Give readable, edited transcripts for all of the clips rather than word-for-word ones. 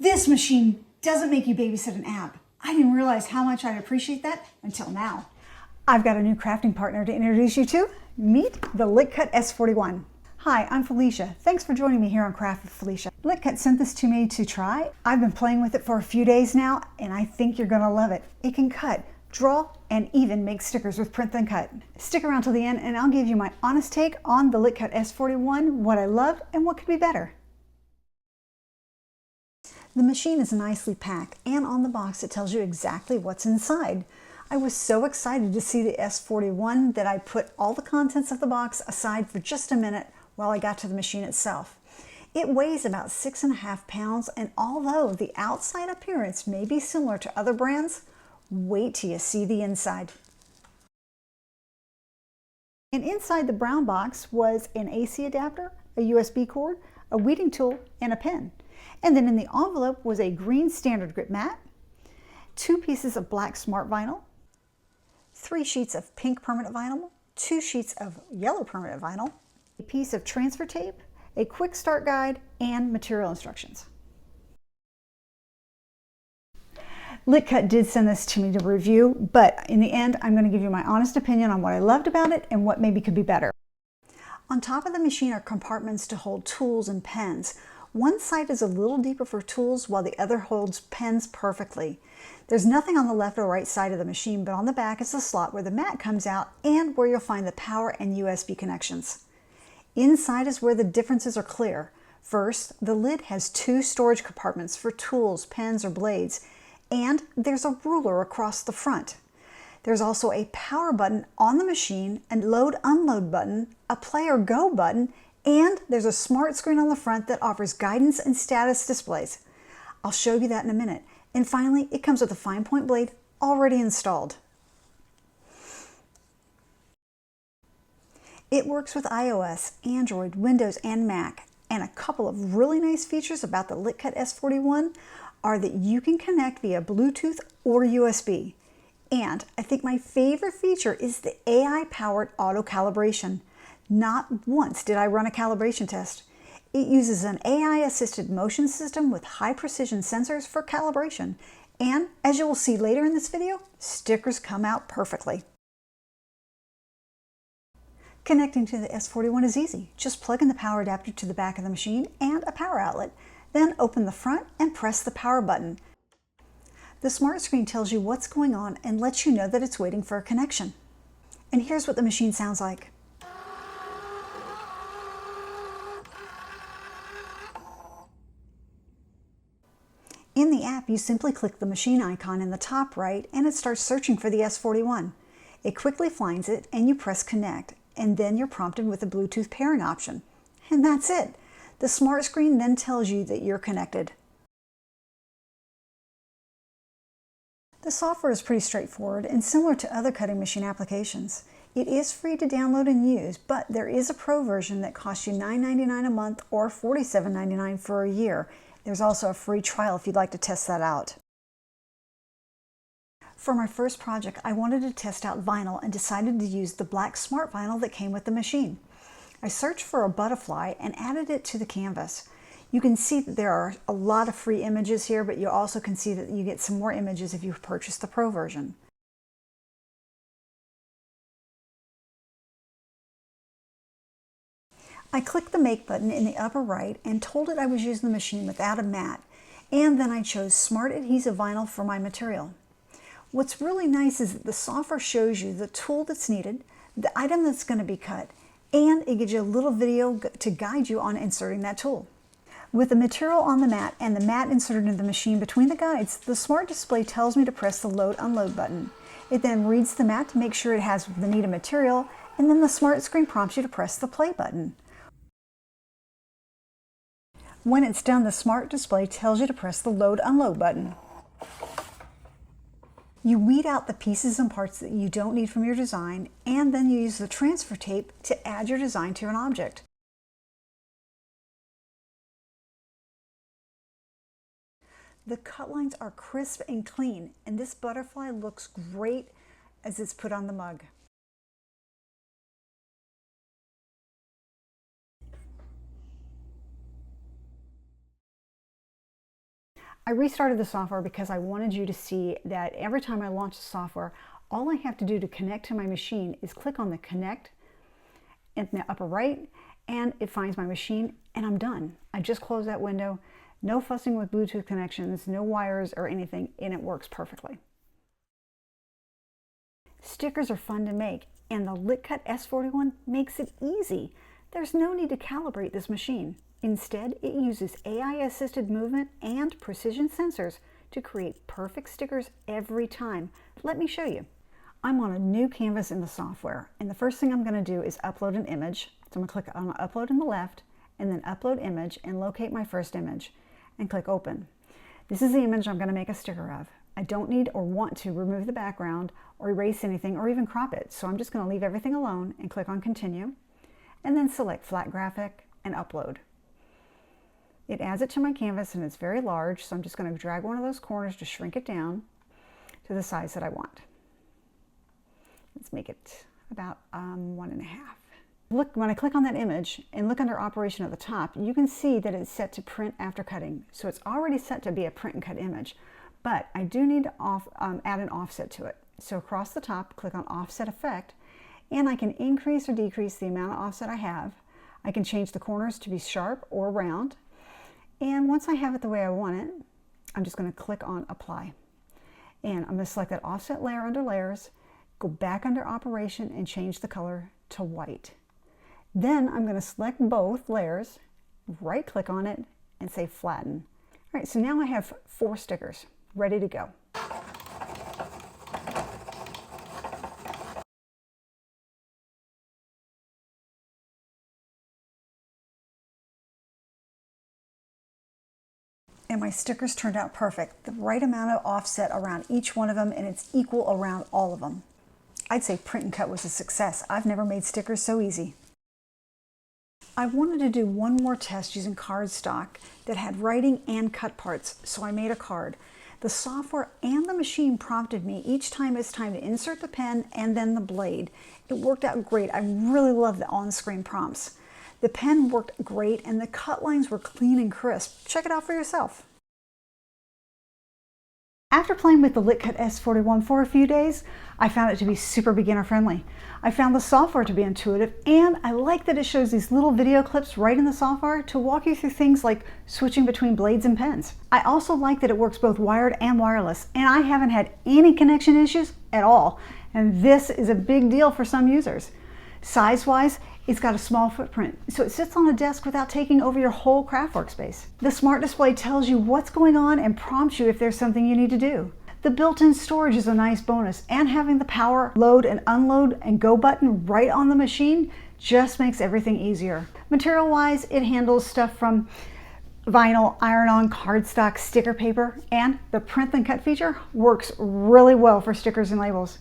This machine doesn't make you babysit an app. I didn't realize how much I'd appreciate that until now. I've got a new crafting partner to introduce you to. Meet the Likcut S41. Hi, I'm Felicia. Thanks for joining me here on Craft with Felicia. Likcut sent this to me to try. I've been playing with it for a few days now, and I think you're gonna love it. It can cut, draw, and even make stickers with print then cut. Stick around till the end, and I'll give you my honest take on the Likcut S41, what I loved, and what could be better. The machine is nicely packed, and on the box it tells you exactly what's inside. I was so excited to see the S41 that I put all the contents of the box aside for just a minute while I got to the machine itself. It weighs about 6.5 pounds, and although the outside appearance may be similar to other brands, wait till you see the inside. And inside the brown box was an AC adapter, a USB cord, a weeding tool, and a pen. And then in the envelope was a green standard grip mat, 2 pieces of black smart vinyl, 3 sheets of pink permanent vinyl, 2 sheets of yellow permanent vinyl, a piece of transfer tape, a quick start guide, and material instructions. Likcut did send this to me to review, but in the end, I'm going to give you my honest opinion on what I loved about it and what maybe could be better. On top of the machine are compartments to hold tools and pens. One side is a little deeper for tools while the other holds pens perfectly. There's nothing on the left or right side of the machine, but on the back is the slot where the mat comes out and where you'll find the power and USB connections. Inside is where the differences are clear. First, the lid has 2 storage compartments for tools, pens, or blades, and there's a ruler across the front. There's also a power button on the machine, a load-unload button, a play or go button, and there's a smart screen on the front that offers guidance and status displays. I'll show you that in a minute. And finally, it comes with a fine point blade already installed. It works with iOS, Android, Windows, and Mac. And a couple of really nice features about the Likcut S41 are that you can connect via Bluetooth or USB. And I think my favorite feature is the AI-powered auto calibration. Not once did I run a calibration test. It uses an AI-assisted motion system with high-precision sensors for calibration. And as you will see later in this video, stickers come out perfectly. Connecting to the S41 is easy. Just plug in the power adapter to the back of the machine and a power outlet. Then open the front and press the power button. The smart screen tells you what's going on and lets you know that it's waiting for a connection. And here's what the machine sounds like. In the app, you simply click the machine icon in the top right and it starts searching for the S41. It quickly finds it and you press connect, and then you're prompted with a Bluetooth pairing option. And that's it. The smart screen then tells you that you're connected. The software is pretty straightforward and similar to other cutting machine applications. It is free to download and use, but there is a pro version that costs you $9.99 a month or $47.99 for a year. There's also a free trial if you'd like to test that out. For my first project, I wanted to test out vinyl and decided to use the black smart vinyl that came with the machine. I searched for a butterfly and added it to the canvas. You can see that there are a lot of free images here, but you also can see that you get some more images if you purchase the pro version. I clicked the Make button in the upper right and told it I was using the machine without a mat, and then I chose Smart Adhesive Vinyl for my material. What's really nice is that the software shows you the tool that's needed, the item that's going to be cut, and it gives you a little video to guide you on inserting that tool. With the material on the mat and the mat inserted in the machine between the guides, the smart display tells me to press the Load-Unload button. It then reads the mat to make sure it has the needed material, and then the smart screen prompts you to press the Play button. When it's done, the smart display tells you to press the Load-Unload button. You weed out the pieces and parts that you don't need from your design, and then you use the transfer tape to add your design to an object. The cut lines are crisp and clean, and this butterfly looks great as it's put on the mug. I restarted the software because I wanted you to see that every time I launch the software, all I have to do to connect to my machine is click on the connect in the upper right, and it finds my machine, and I'm done. I just close that window. No fussing with Bluetooth connections, no wires or anything, and it works perfectly. Stickers are fun to make, and the Likcut S41 makes it easy. There's no need to calibrate this machine. Instead, it uses AI-assisted movement and precision sensors to create perfect stickers every time. Let me show you. I'm on a new canvas in the software, and the first thing I'm going to do is upload an image. So I'm going to click on Upload on the left, and then Upload Image, and locate my first image, and click Open. This is the image I'm going to make a sticker of. I don't need or want to remove the background or erase anything or even crop it, so I'm just going to leave everything alone and click on Continue, and then select Flat Graphic and Upload. It adds it to my canvas, and it's very large, so I'm just going to drag one of those corners to shrink it down to the size that I want. Let's make it about 1.5. Look, when I click on that image and look under Operation at the top, you can see that it's set to print after cutting. So it's already set to be a print and cut image, but I do need to add an offset to it. So across the top, click on Offset Effect, and I can increase or decrease the amount of offset I have. I can change the corners to be sharp or round. And once I have it the way I want it, I'm just going to click on Apply. And I'm going to select that offset layer under Layers, go back under Operation, and change the color to white. Then I'm going to select both layers, right click on it, and say Flatten. All right, so now I have 4 stickers ready to go. And my stickers turned out perfect. The right amount of offset around each one of them, and it's equal around all of them. I'd say print and cut was a success. I've never made stickers so easy. I wanted to do one more test using cardstock that had writing and cut parts, so I made a card. The software and the machine prompted me each time it's time to insert the pen and then the blade. It worked out great. I really love the on-screen prompts. The pen worked great, and the cut lines were clean and crisp. Check it out for yourself. After playing with the Likcut S41 for a few days, I found it to be super beginner friendly. I found the software to be intuitive, and I like that it shows these little video clips right in the software to walk you through things like switching between blades and pens. I also like that it works both wired and wireless, and I haven't had any connection issues at all, and this is a big deal for some users. Size-wise, it's got a small footprint, so it sits on a desk without taking over your whole craft workspace. The smart display tells you what's going on and prompts you if there's something you need to do. The built-in storage is a nice bonus, and having the power load and unload and go button right on the machine just makes everything easier. Material-wise, it handles stuff from vinyl, iron-on, cardstock, sticker paper, and the print and cut feature works really well for stickers and labels.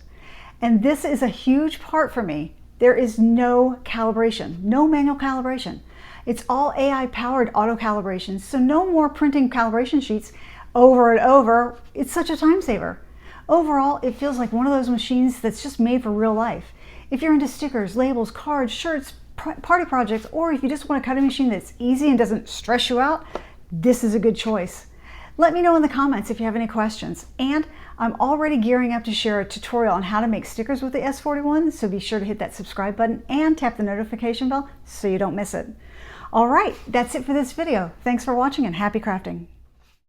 And this is a huge part for me. There is no calibration, no manual calibration. It's all AI-powered auto calibration, so no more printing calibration sheets over and over. It's such a time saver. Overall, it feels like one of those machines that's just made for real life. If you're into stickers, labels, cards, shirts, party projects, or if you just want a cutting machine that's easy and doesn't stress you out, this is a good choice. Let me know in the comments if you have any questions. And I'm already gearing up to share a tutorial on how to make stickers with the S41, so be sure to hit that subscribe button and tap the notification bell so you don't miss it. All right, that's it for this video. Thanks for watching and happy crafting.